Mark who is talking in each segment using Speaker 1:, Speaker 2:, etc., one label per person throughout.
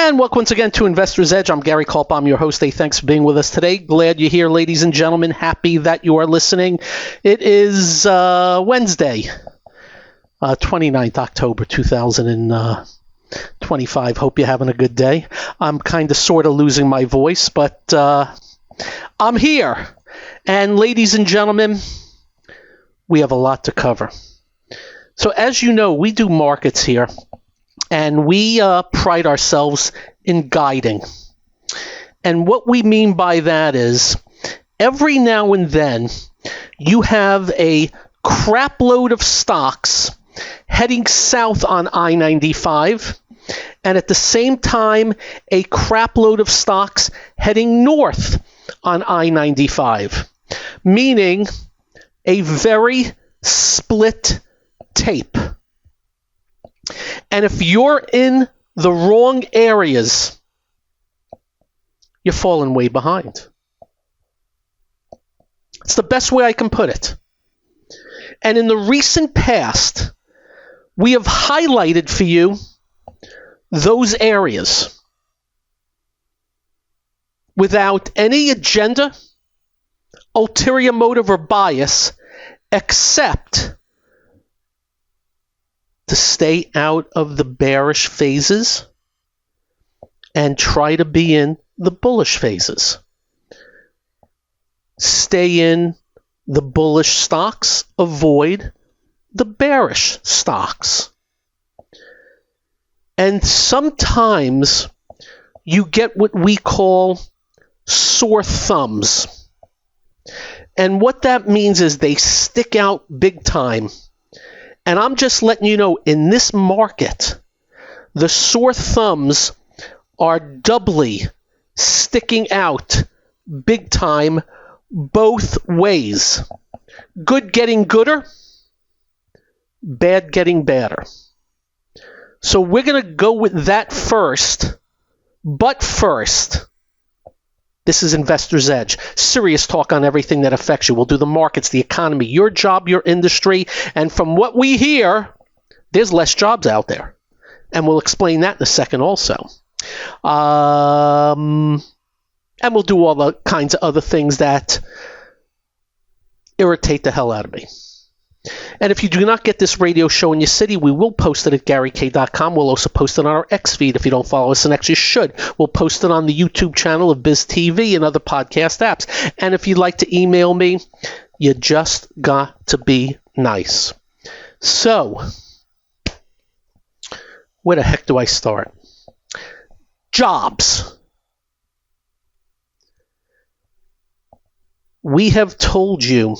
Speaker 1: And welcome once again to Investor's Edge. I'm Gary Culp. I'm your host. Hey, thanks for being with us today. Glad you're here, ladies and gentlemen. Happy that you are listening. It is Wednesday, 29th October 2025. Hope you're having a good day. I'm kind of sort of losing my voice, but I'm here. And ladies and gentlemen, we have a lot to cover. So as you know, we do markets here. And we pride ourselves in guiding. And what we mean by that is every now and then you have a crap load of stocks heading south on I-95, and at the same time a crap load of stocks heading north on I-95, meaning a very split tape. And if you're in the wrong areas, you're falling way behind. It's the best way I can put it. And in the recent past, we have highlighted for you those areas without any agenda, ulterior motive, or bias, except to stay out of the bearish phases and try to be in the bullish phases. Stay in the bullish stocks, avoid the bearish stocks. And sometimes you get what we call sore thumbs. And what that means is they stick out big time. And I'm just letting you know, in this market, the sore thumbs are doubly sticking out big time both ways. Good getting gooder, bad getting badder. So we're going to go with that first. But first, this is Investor's Edge. Serious talk on everything that affects you. We'll do the markets, the economy, your job, your industry. And from what we hear, there's less jobs out there. And we'll explain that in a second also. And we'll do all the kinds of other things that irritate the hell out of me. And if you do not get this radio show in your city, we will post it at GaryK.com. We'll also post it on our X feed. If you don't follow us on X, you should. We'll post it on the YouTube channel of BizTV and other podcast apps. And if you'd like to email me, you just got to be nice. So, where the heck do I start? Jobs. We have told you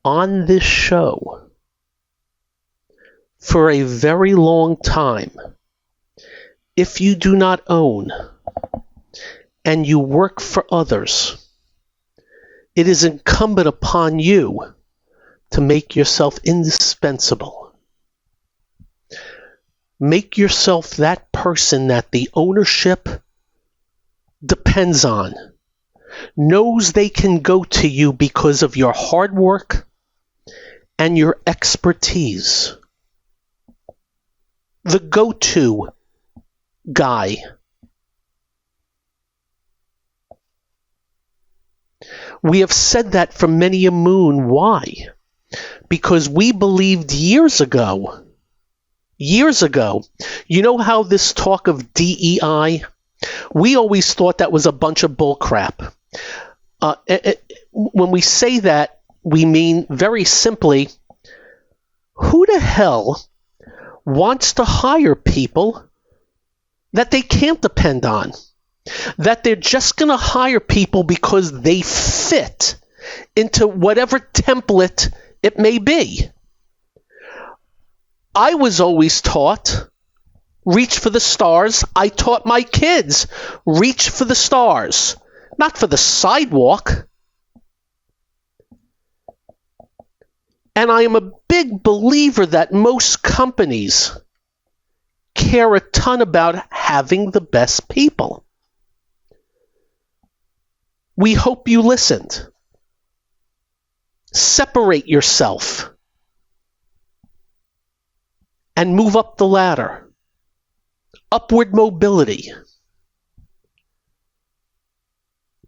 Speaker 1: on this show for a very long time, if you do not own and you work for others, it is incumbent upon you to make yourself indispensable. Make yourself that person that the ownership depends on, knows they can go to you because of your hard work and your expertise. The go-to guy. We have said that for many a moon. Why? Because we believed years ago, you know how this talk of DEI, we always thought that was a bunch of bull crap. When we say that, we mean very simply, who the hell wants to hire people that they can't depend on? That they're just going to hire people because they fit into whatever template it may be. I was always taught, reach for the stars. I taught my kids, reach for the stars, not for the sidewalk. And I am a big believer that most companies care a ton about having the best people. We hope you listened. Separate yourself and move up the ladder. upward mobility.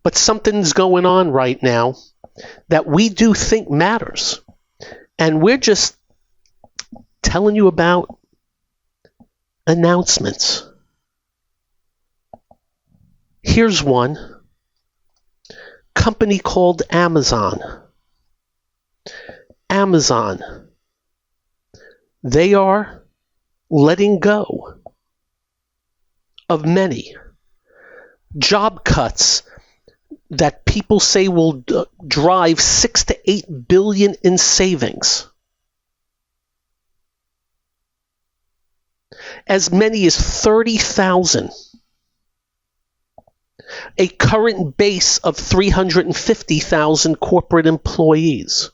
Speaker 1: But something's going on right now that we do think matters. And we're just telling you about announcements. Here's one. Company called Amazon. Amazon. They are letting go of many job cuts that people say will drive 6 to 8 billion in savings. As many as 30,000. A current base of 350,000 corporate employees.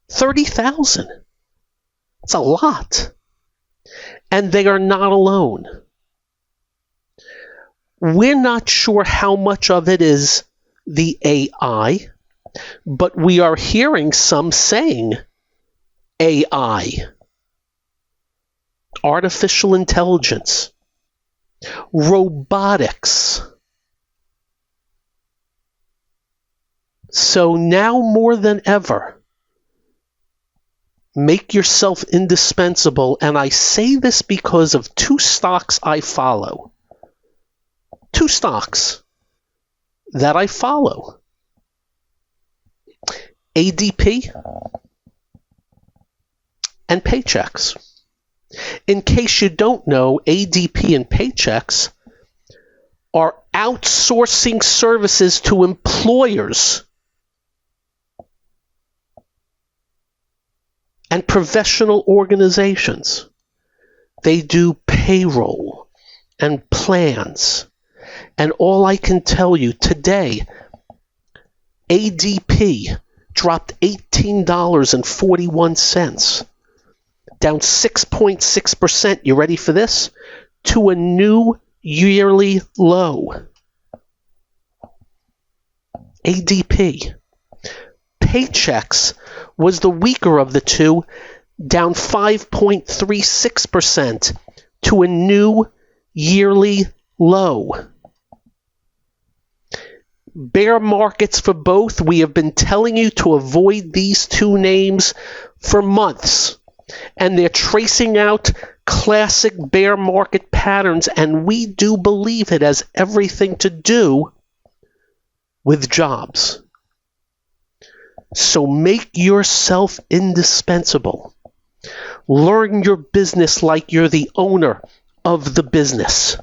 Speaker 1: 30,000. It's a lot. And they are not alone. We're not sure how much of it is the AI, but we are hearing some saying AI, artificial intelligence, robotics. So now more than ever, make yourself indispensable. And I say this because of two stocks I follow. Two stocks that I follow. ADP and Paychex. In case you don't know, ADP and Paychex are outsourcing services to employers and professional organizations. They do payroll and plans. And all I can tell you today, ADP dropped $18.41, down 6.6%. You ready for this? To a new yearly low. ADP. Paychex was the weaker of the two, down 5.36% to a new yearly low. Bear markets for both. We have been telling you to avoid these two names for months. And they're tracing out classic bear market patterns, and we do believe it has everything to do with jobs. So make yourself indispensable. Learn your business like you're the owner of the business.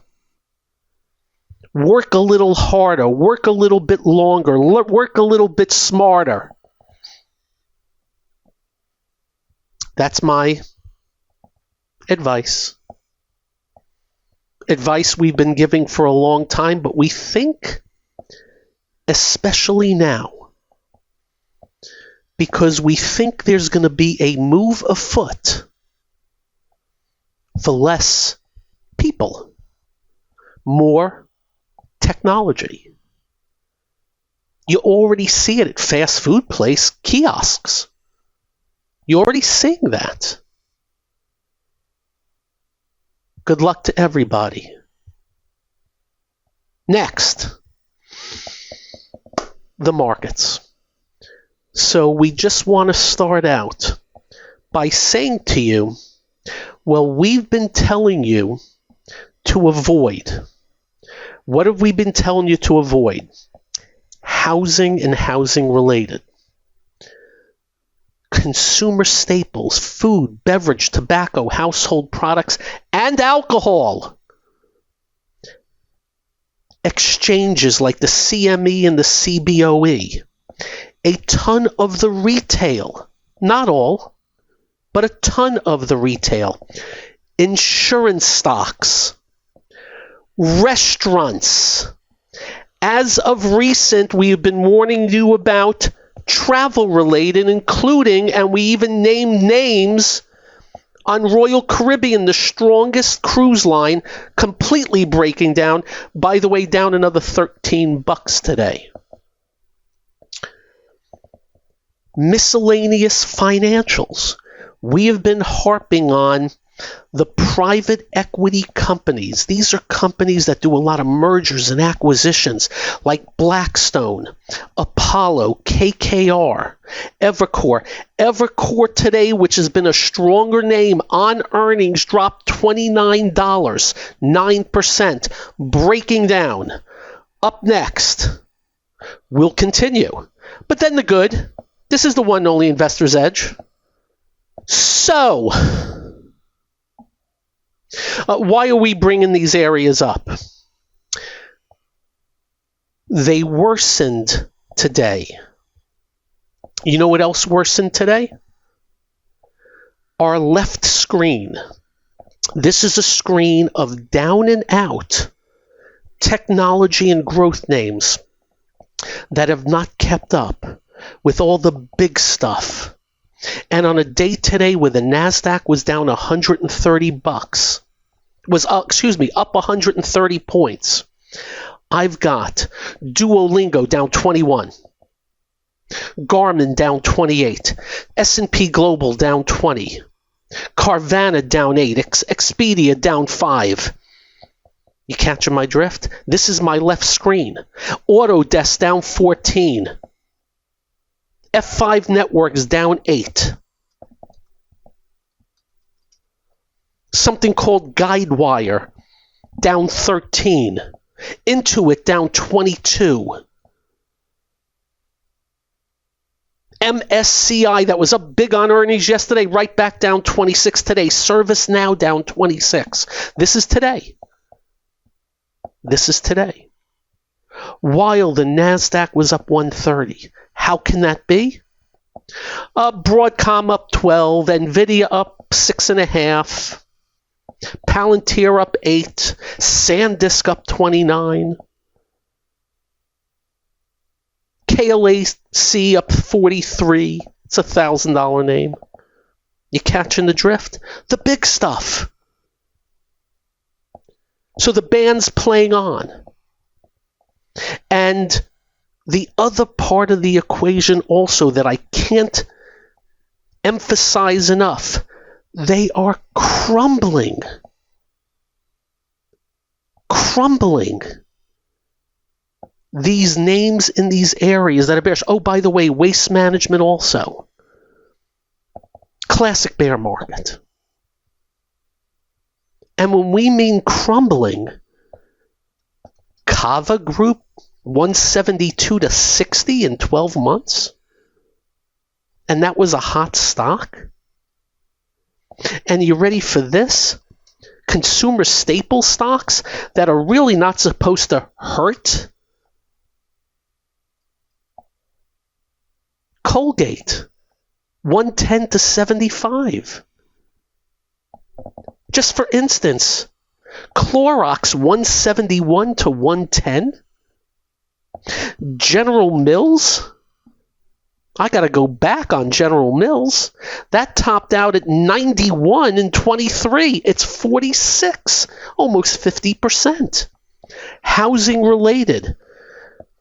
Speaker 1: Work a little harder, work a little bit longer, work a little bit smarter. That's my advice. Advice we've been giving for a long time, but we think, especially now, because we think there's going to be a move afoot for less people, more technology. You already see it at fast food place kiosks. You're already seeing that. Good luck to everybody. Next, the markets. So we just want to start out by saying to you, well, we've been telling you to avoid. What have we been telling you to avoid? Housing and housing related. Consumer staples, food, beverage, tobacco, household products, and alcohol. Exchanges like the CME and the CBOE. A ton of the retail, not all, but a ton of the retail. Insurance stocks. Restaurants. As of recent, we have been warning you about travel-related, including, and we even named names on Royal Caribbean, the strongest cruise line, completely breaking down. By the way, down another $13 today. Miscellaneous financials. We have been harping on The private equity companies, these are companies that do a lot of mergers and acquisitions, like Blackstone, Apollo, KKR, Evercore. Evercore today, which has been a stronger name on earnings, dropped $29, 9%, breaking down. Up next, we'll continue. But then the good, this is the one and only Investor's Edge. So, why are we bringing these areas up? They worsened today. You know what else worsened today? Our left screen. This is a screen of down and out technology and growth names that have not kept up with all the big stuff. And on a day today where the NASDAQ was down 130 bucks, up 130 points, I've got Duolingo down 21, Garmin down 28, S&P Global down 20, Carvana down 8, Expedia down 5. You catching my drift? This is my left screen. Autodesk down 14. F5 Networks down 8. Something called Guidewire down 13. Intuit down 22. MSCI, that was up big on earnings yesterday, right back down 26 today. ServiceNow down 26. This is today. This is today. While the NASDAQ was up 130. How can that be? Broadcom up 12, NVIDIA up 6.5, Palantir up 8, SanDisk up 29, KLAC up 43. It's a $1,000 name. You catching the drift? The big stuff. So the band's playing on. And the other part of the equation also that I can't emphasize enough, they are crumbling. Crumbling. These names in these areas that are bearish. Oh, by the way, waste management also. Classic bear market. And when we mean crumbling, Kava Group, 172 to 60 in 12 months? And that was a hot stock? And you ready for this? Consumer staple stocks that are really not supposed to hurt? Colgate, 110 to 75. Just for instance, Clorox, 171 to 110. General Mills, I got to go back on General Mills. That topped out at 91 and 23. It's 46, almost 50%. Housing related,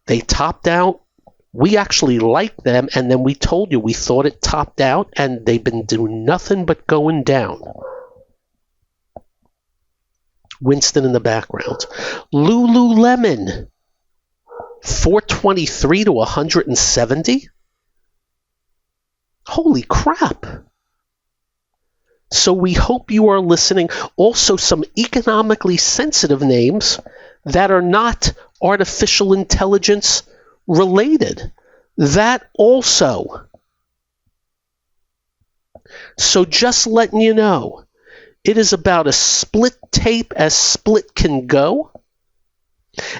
Speaker 1: they topped out. We actually liked them, and then we told you we thought it topped out, and they've been doing nothing but going down. Winston in the background. Lululemon, 423 to 170. Holy crap. So we hope you are listening. Also, some economically sensitive names that are not artificial intelligence related. That also. So just letting you know, it is about as split tape as split can go,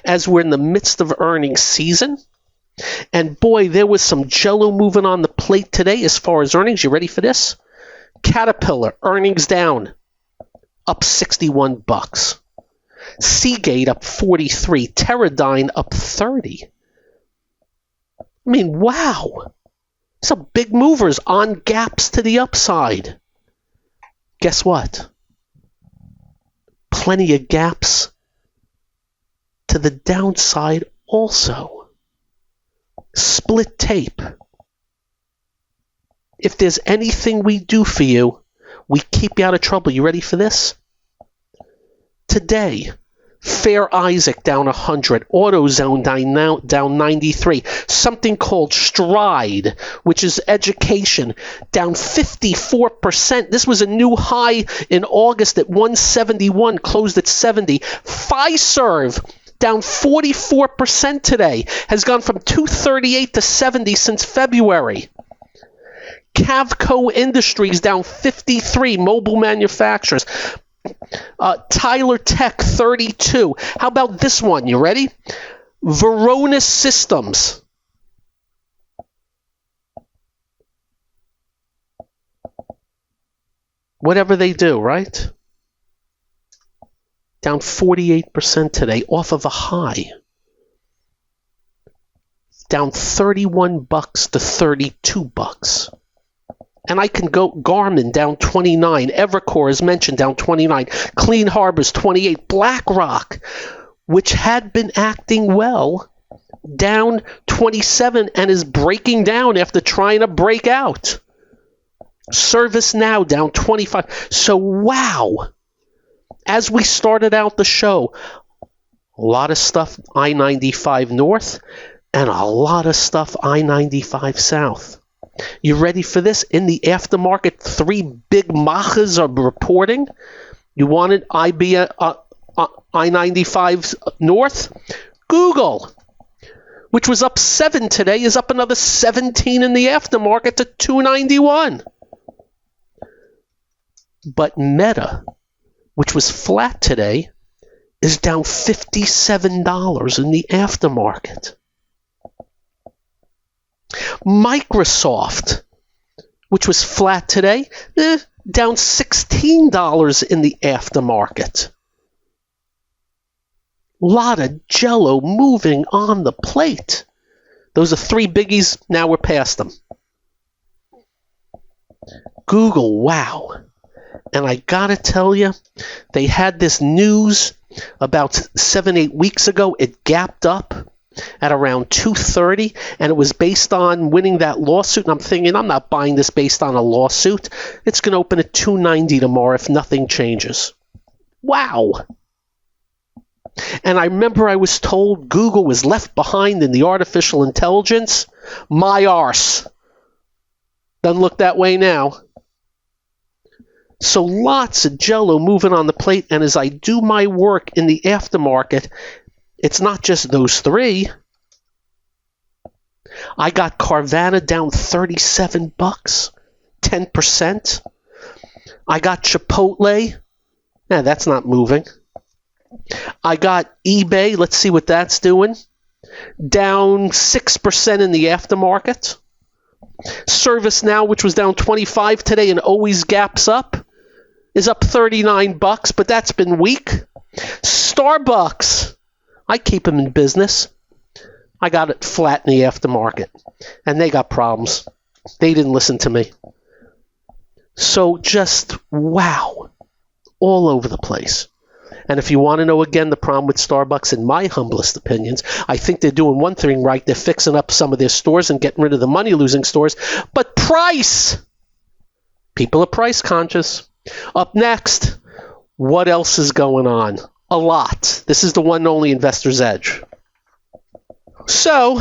Speaker 1: as we're in the midst of earnings season. And boy, there was some jello moving on the plate today as far as earnings. You ready for this? Caterpillar, earnings down, up 61 bucks. Seagate up 43. Teradyne up 30. I mean, wow. Some big movers on gaps to the upside. Guess what? Plenty of gaps to the downside also. Split tape. If there's anything we do for you, We keep you out of trouble. You ready for this? Today, Fair Isaac down 100, AutoZone down 93, something called Stride, which is education, down 54%. This was a new high in August at 171, closed at 70. Fiserv down 44% today, has gone from 238 to 70 since February. Cavco Industries down 53, mobile manufacturers. Tyler Tech 32. How about this one? You ready? Varonis Systems. Whatever they do, right? Down 48% today, off of a high. Down $31 to $32. And I can go Garmin down 29. Evercore, as mentioned, down 29. Clean Harbors 28. BlackRock, which had been acting well, down 27 and is breaking down after trying to break out. ServiceNow down 25. So wow. As we started out the show, a lot of stuff I-95 North and a lot of stuff I-95 South. You ready for this? In the aftermarket, 3 big machas are reporting. You wanted I-95 North? Google, which was up 7 today, is up another 17 in the aftermarket to 291. But Meta, which was flat today, is down $57 in the aftermarket. Microsoft, which was flat today, down $16 in the aftermarket. Lot of jello moving on the plate. Those are 3 biggies. Now we're past them. Google, wow. And I gotta tell you, they had this news about 7-8 weeks ago. It gapped up at around 230, and it was based on winning that lawsuit. And I'm thinking, I'm not buying this based on a lawsuit. It's going to open at 290 tomorrow if nothing changes. Wow. And I remember I was told Google was left behind in the artificial intelligence. My arse. Doesn't look that way now. So lots of jello moving on the plate, and as I do my work in the aftermarket, it's not just those 3. I got Carvana down $37, 10%. I got Chipotle. Nah, that's not moving. I got eBay. Let's see what that's doing. Down 6% in the aftermarket. ServiceNow, which was down 25 today and always gaps up, is up $39, but that's been weak. Starbucks. I keep them in business. I got it flat in the aftermarket, and they got problems. They didn't listen to me. So just wow, all over the place. And if you want to know again the problem with Starbucks, in my humblest opinions, I think they're doing one thing right. They're fixing up some of their stores and getting rid of the money-losing stores. But price! People are price conscious. Up next, what else is going on? A lot. This is the one and only Investor's Edge. So,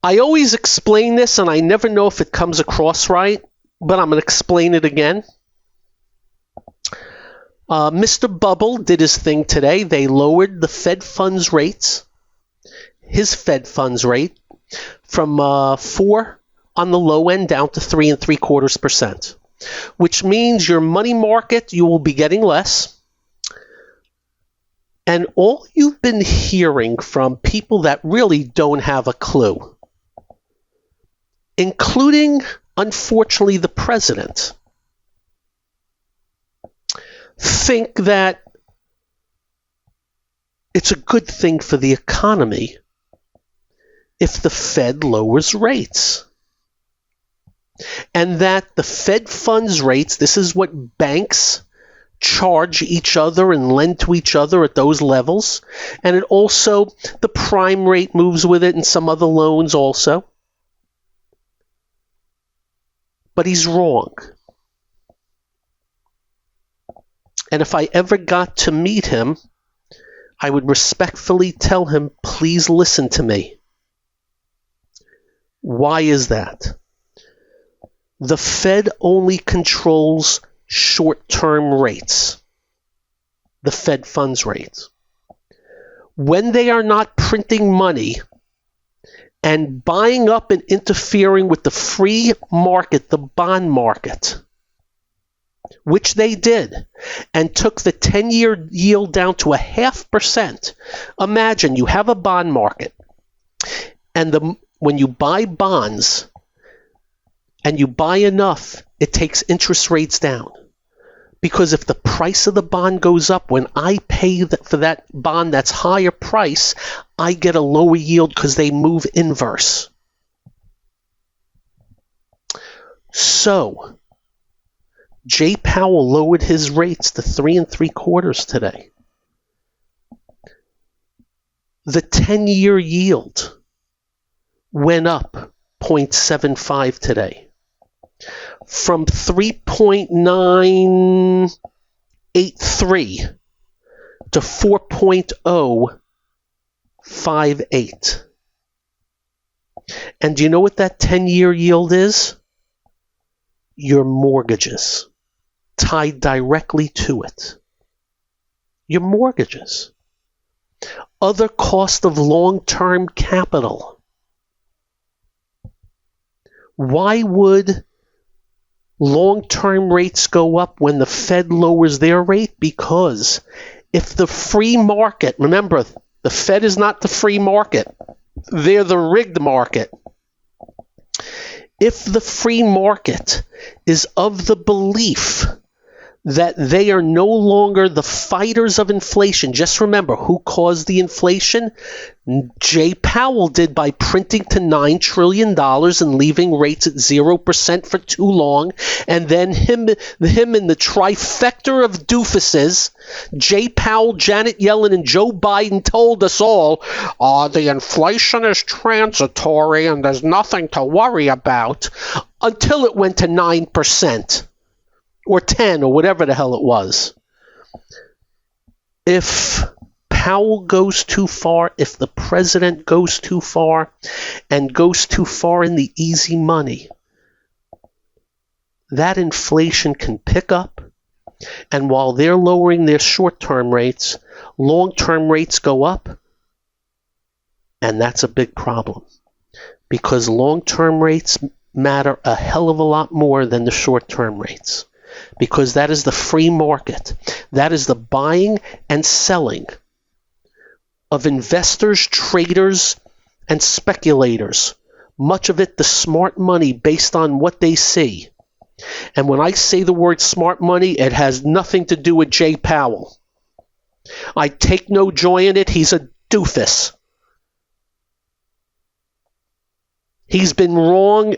Speaker 1: I always explain this, and I never know if it comes across right, but I'm going to explain it again. Mr. Bubble did his thing today. They lowered the Fed funds rates, his Fed funds rate, from 4 on the low end down to 3.75%. Which means your money market, you will be getting less. And all you've been hearing from people that really don't have a clue, including, unfortunately, the president, think that it's a good thing for the economy if the Fed lowers rates. And that the Fed funds rates, this is what banks charge each other and lend to each other at those levels. And it also, the prime rate moves with it and some other loans also. but he's wrong. And if I ever got to meet him, I would respectfully tell him, please listen to me. Why is that? The Fed only controls short-term rates, the Fed funds rate. When they are not printing money and buying up and interfering with the free market, the bond market, which they did, and took the 10-year yield down to 0.5%. Imagine you have a bond market, and when you buy bonds and you buy enough, it takes interest rates down. Because if the price of the bond goes up, when I pay for that bond that's higher price, I get a lower yield because they move inverse. So, Jay Powell lowered his rates to 3 3/4 today. The 10-year yield went up 0.75 today, from 3.983 to 4.058. And do you know what that 10-year yield is? Your mortgages, tied directly to it. Your mortgages. Other cost of long-term capital. Why would long-term rates go up when the Fed lowers their rate? Because if the free market, remember, the Fed is not the free market. They're the rigged market. If the free market is of the belief that they are no longer the fighters of inflation, just remember who caused the inflation? Jay Powell did by printing to $9 trillion and leaving rates at 0% for too long. And then him in the trifecta of doofuses, Jay Powell, Janet Yellen, and Joe Biden told us all, the inflation is transitory and there's nothing to worry about, until it went to 9%. Or 10, or whatever the hell it was. If Powell goes too far, if the president goes too far, and goes too far in the easy money, that inflation can pick up, and while they're lowering their short-term rates, long-term rates go up, and that's a big problem. Because long-term rates matter a hell of a lot more than the short-term rates. Because that is the free market. That is the buying and selling of investors, traders, and speculators. Much of it the smart money based on what they see. And when I say the word smart money, it has nothing to do with Jay Powell. I take no joy in it. He's a doofus. He's been wrong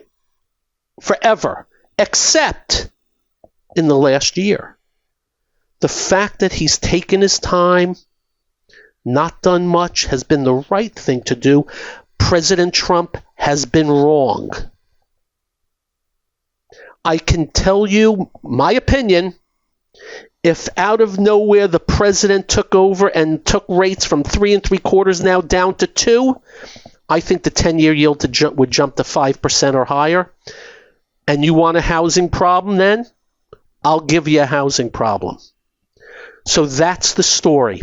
Speaker 1: forever, except in the last year. The fact that he's taken his time, not done much, has been the right thing to do. President Trump has been wrong. I can tell you my opinion. If out of nowhere the president took over and took rates from 3 3/4 now down to 2, I think the 10-year yield would jump to 5% or higher. And you want a housing problem then? I'll give you a housing problem. So that's the story.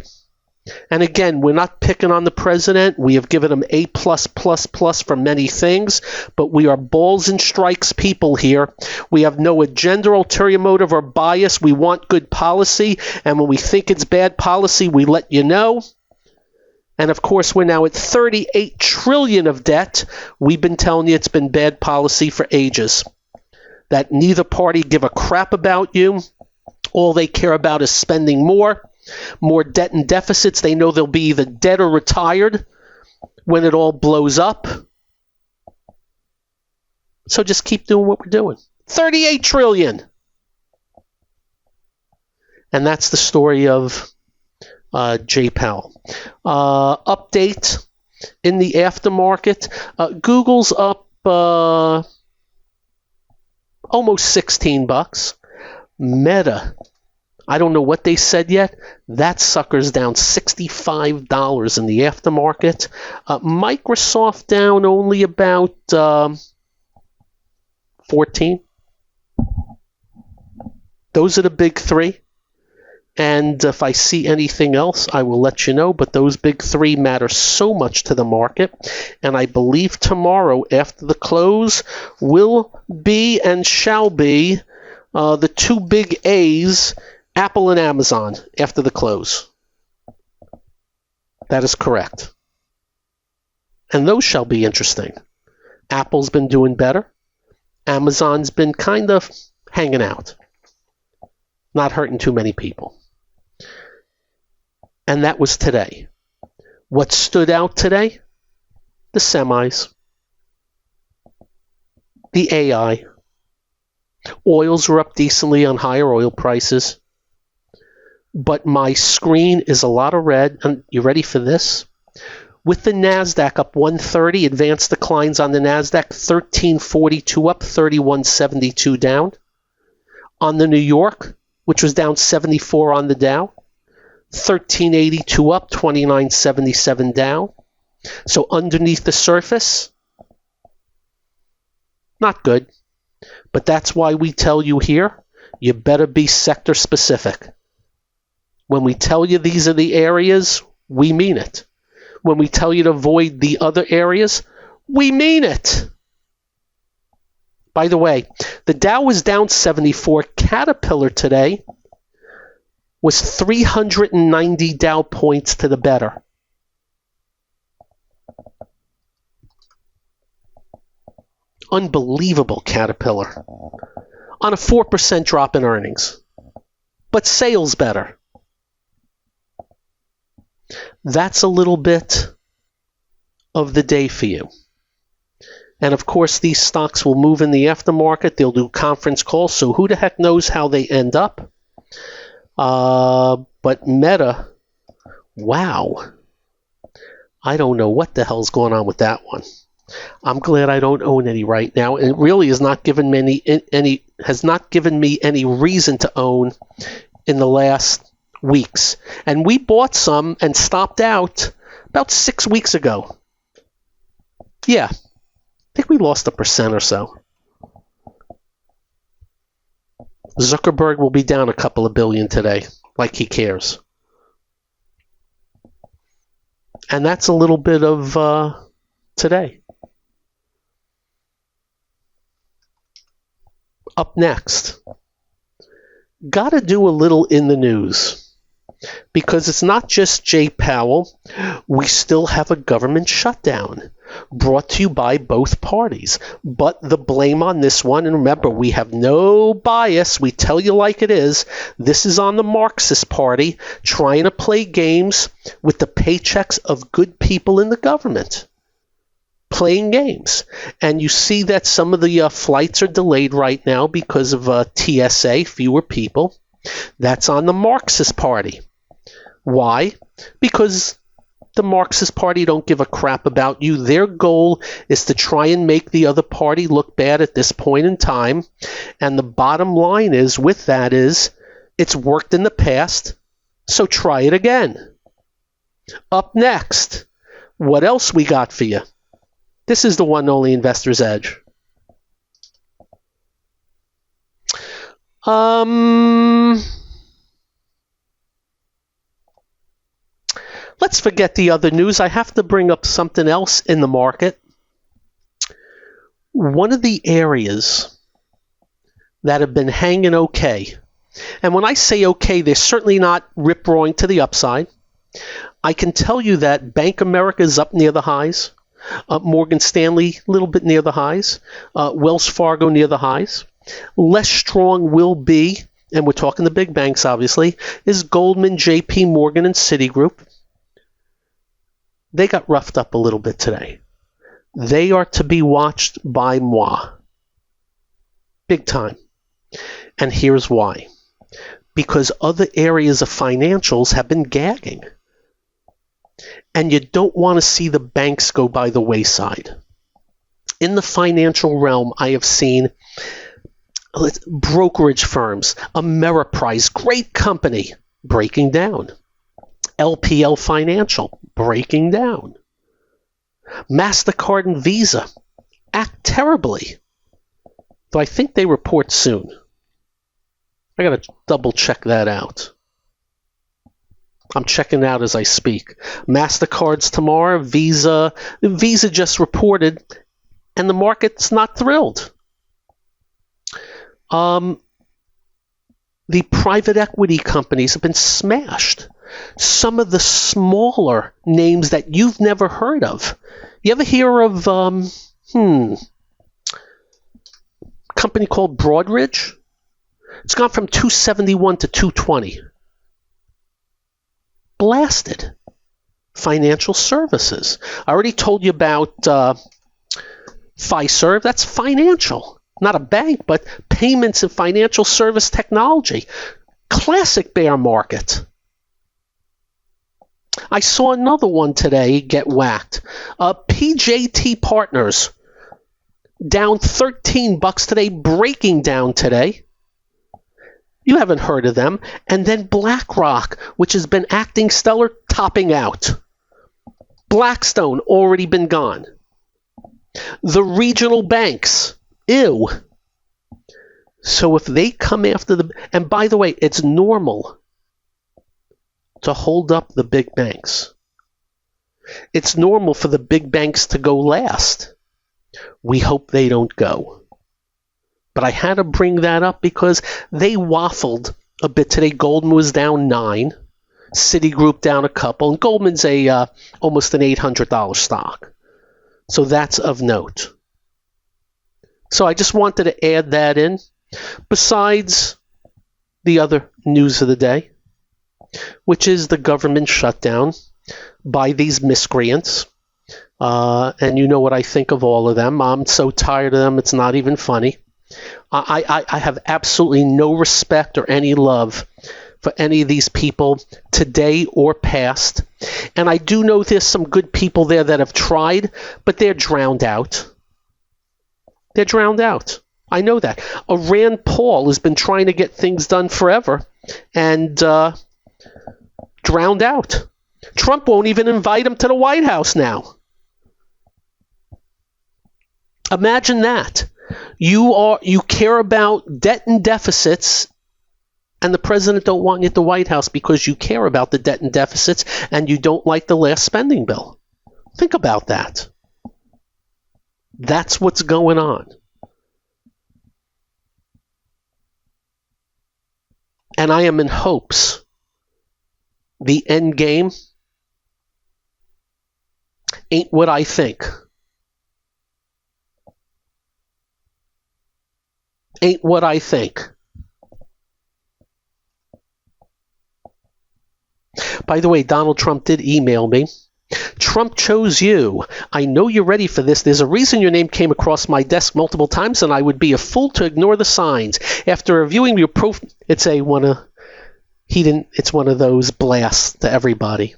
Speaker 1: And again, we're not picking on the president. We have given him A+++ for many things, but we are balls and strikes people here. We have no agenda, ulterior motive, or bias. We want good policy, and when we think it's bad policy, we let you know. And of course, we're now at $38 trillion of debt. We've been telling you it's been bad policy for ages. That neither party give a crap about you. All they care about is spending more debt and deficits. They know they'll be either dead or retired when it all blows up. So just keep doing what we're doing. $38 trillion. And that's the story of Jay Powell. Update in the aftermarket. Google's up almost $16. Meta, I don't know what they said yet. That sucker's down $65 in the aftermarket. Microsoft down only about 14. Those are the big three. And if I see anything else, I will let you know. But those big three matter so much to the market. And I believe tomorrow, after the close, will be and shall be the two big A's, Apple and Amazon, after the close. That is correct. And those shall be interesting. Apple's been doing better. Amazon's been kind of hanging out. Not hurting too many people. And that was today. What stood out today? The semis. The AI. Oils were up decently on higher oil prices. But my screen is a lot of red. And you ready for this? With the NASDAQ up 130, advanced declines on the NASDAQ, 1342 up, 3172 down. On the New York, which was down 74 on the Dow, 1382 up, 2977 down. So underneath the surface, not good. But that's why we tell you here, you better be sector specific. When we tell you these are the areas, we mean it. When we tell you to avoid the other areas, we mean it. By the way, the Dow was down 74. Caterpillar today was 390 Dow points to the better. Unbelievable, Caterpillar. On a 4% drop in earnings. But sales better. That's a little bit of the day for you. And of course, these stocks will move in the aftermarket. They'll do conference calls, so who the heck knows how they end up. But Meta, wow. I don't know what the hell's going on with that one. I'm glad I don't own any right now. It really has not given me any reason to own in the last weeks. And we bought some and stopped out about 6 weeks ago. Yeah, I think we lost 1% or so. Zuckerberg will be down a couple of billion today, like he cares. And that's a little bit of today. Up next, got to do a little in the news. Because it's not just Jay Powell. We still have a government shutdown brought to you by both parties. But the blame on this one, and remember, we have no bias. We tell you like it is. This is on the Marxist Party trying to play games with the paychecks of good people in the government. Playing games. And you see that some of the flights are delayed right now because of TSA, fewer people. That's on the Marxist Party. Why? Because the Marxist Party don't give a crap about you. Their goal is to try and make the other party look bad at this point in time. And the bottom line is, with that is, it's worked in the past, so try it again. Up next, what else we got for you? This is the one and only Investor's Edge. Let's forget the other news. I have to bring up something else in the market. One of the areas that have been hanging okay, and when I say okay, they're certainly not rip-roaring to the upside. I can tell you that Bank America is up near the highs. Morgan Stanley, a little bit near the highs. Wells Fargo near the highs. Less strong will be, and we're talking the big banks obviously, is Goldman, JP Morgan, and Citigroup. They got roughed up a little bit today. They are to be watched by moi. Big time. And here's why. Because other areas of financials have been gagging. And you don't want to see the banks go by the wayside. In the financial realm, I have seen brokerage firms, Ameriprise, great company, breaking down. LPL Financial, breaking down. MasterCard and Visa act terribly. Though I think they report soon. I got to double check that out. I'm checking it out as I speak. MasterCard's tomorrow. Visa just reported, and the market's not thrilled. The private equity companies have been smashed. Some of the smaller names that you've never heard of. You ever hear of company called Broadridge? It's gone from 271 to 220. Blasted. Financial services. I already told you about Fiserv. That's financial. Not a bank, but payments and financial service technology. Classic bear market. I saw another one today get whacked. PJT Partners down $13 today, breaking down today. You haven't heard of them. And then BlackRock, which has been acting stellar, topping out. Blackstone already been gone. The regional banks, ew. So if they come after and by the way, it's normal to hold up the big banks. It's normal for the big banks to go last. We hope they don't go. But I had to bring that up because they waffled a bit today. Goldman was down 9, Citigroup down a couple, and Goldman's almost an $800 stock. So that's of note. So I just wanted to add that in. Besides the other news of the day, which is the government shutdown by these miscreants. And you know what I think of all of them. I'm so tired of them, it's not even funny. I have absolutely no respect or any love for any of these people today or past. And I do know there's some good people there that have tried, but they're drowned out. They're drowned out. I know that. Rand Paul has been trying to get things done forever and drowned out. Trump won't even invite him to the White House now. Imagine that. You care about debt and deficits, and the president don't want you at the White House because you care about the debt and deficits and you don't like the last spending bill. Think about that. That's what's going on. And I am in hopes the end game ain't what I think. Ain't what I think. By the way, Donald Trump did email me. Trump chose you. I know you're ready for this. There's a reason your name came across my desk multiple times, and I would be a fool to ignore the signs. After reviewing your profile, it's one of those blasts to everybody.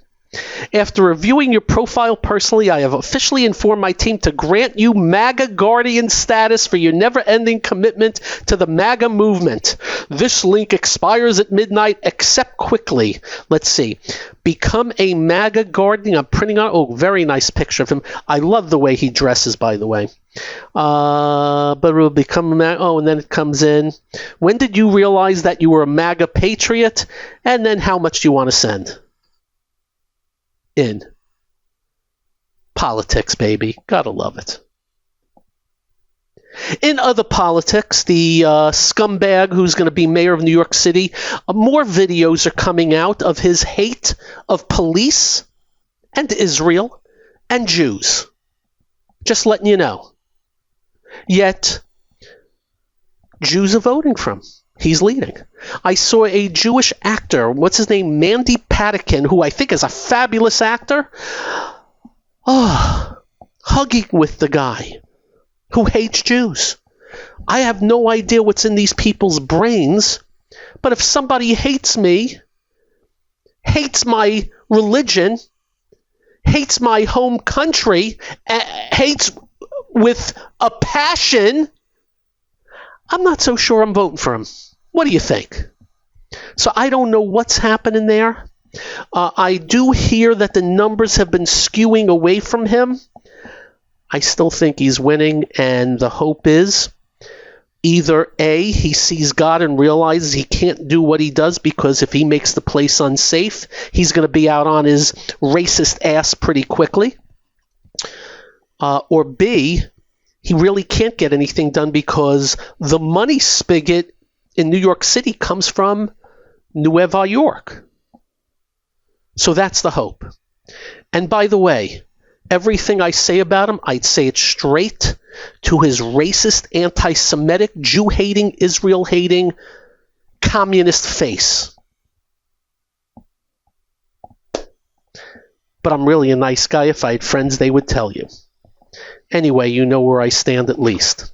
Speaker 1: After reviewing your profile personally, I have officially informed my team to grant you MAGA Guardian status for your never-ending commitment to the MAGA movement. This link expires at midnight. Accept quickly. Let's see. Become a MAGA Guardian. I'm printing out. Oh, very nice picture of him. I love the way he dresses, by the way. But it will become a MAGA. Oh, and then it comes in. When did you realize that you were a MAGA patriot? And then how much do you want to send? In politics, baby. Gotta love it. In other politics, the scumbag who's going to be mayor of New York City, more videos are coming out of his hate of police and Israel and Jews. Just letting you know. Yet, Jews are voting for him. He's leading. I saw a Jewish actor, what's his name, Mandy Patinkin, who I think is a fabulous actor, hugging with the guy who hates Jews. I have no idea what's in these people's brains, but if somebody hates me, hates my religion, hates my home country, hates with a passion, I'm not so sure I'm voting for him. What do you think? So I don't know what's happening there. I do hear that the numbers have been skewing away from him. I still think he's winning, and the hope is either A, he sees God and realizes he can't do what he does because if he makes the place unsafe, he's going to be out on his racist ass pretty quickly. Or B, he really can't get anything done because the money spigot in New York City comes from Nueva York. So that's the hope. And by the way, everything I say about him, I'd say it straight to his racist, anti-Semitic, Jew-hating, Israel-hating, communist face. But I'm really a nice guy. If I had friends, they would tell you. Anyway, you know where I stand at least.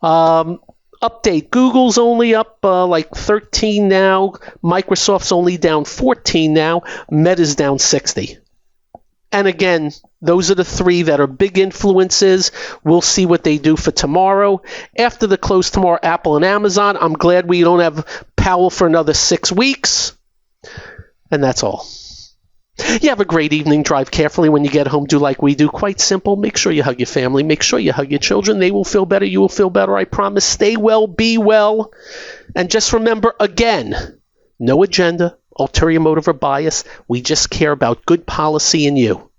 Speaker 1: Update. Google's only up like 13 now. Microsoft's only down 14 now. Meta's down 60. And again, those are the three that are big influences. We'll see what they do for tomorrow. After the close tomorrow, Apple and Amazon. I'm glad we don't have Powell for another 6 weeks. And that's all. You have a great evening. Drive carefully when you get home. Do like we do. Quite simple. Make sure you hug your family. Make sure you hug your children. They will feel better. You will feel better. I promise. Stay well. Be well. And just remember, again, no agenda, ulterior motive, or bias. We just care about good policy and you.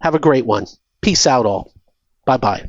Speaker 1: Have a great one. Peace out, all. Bye-bye.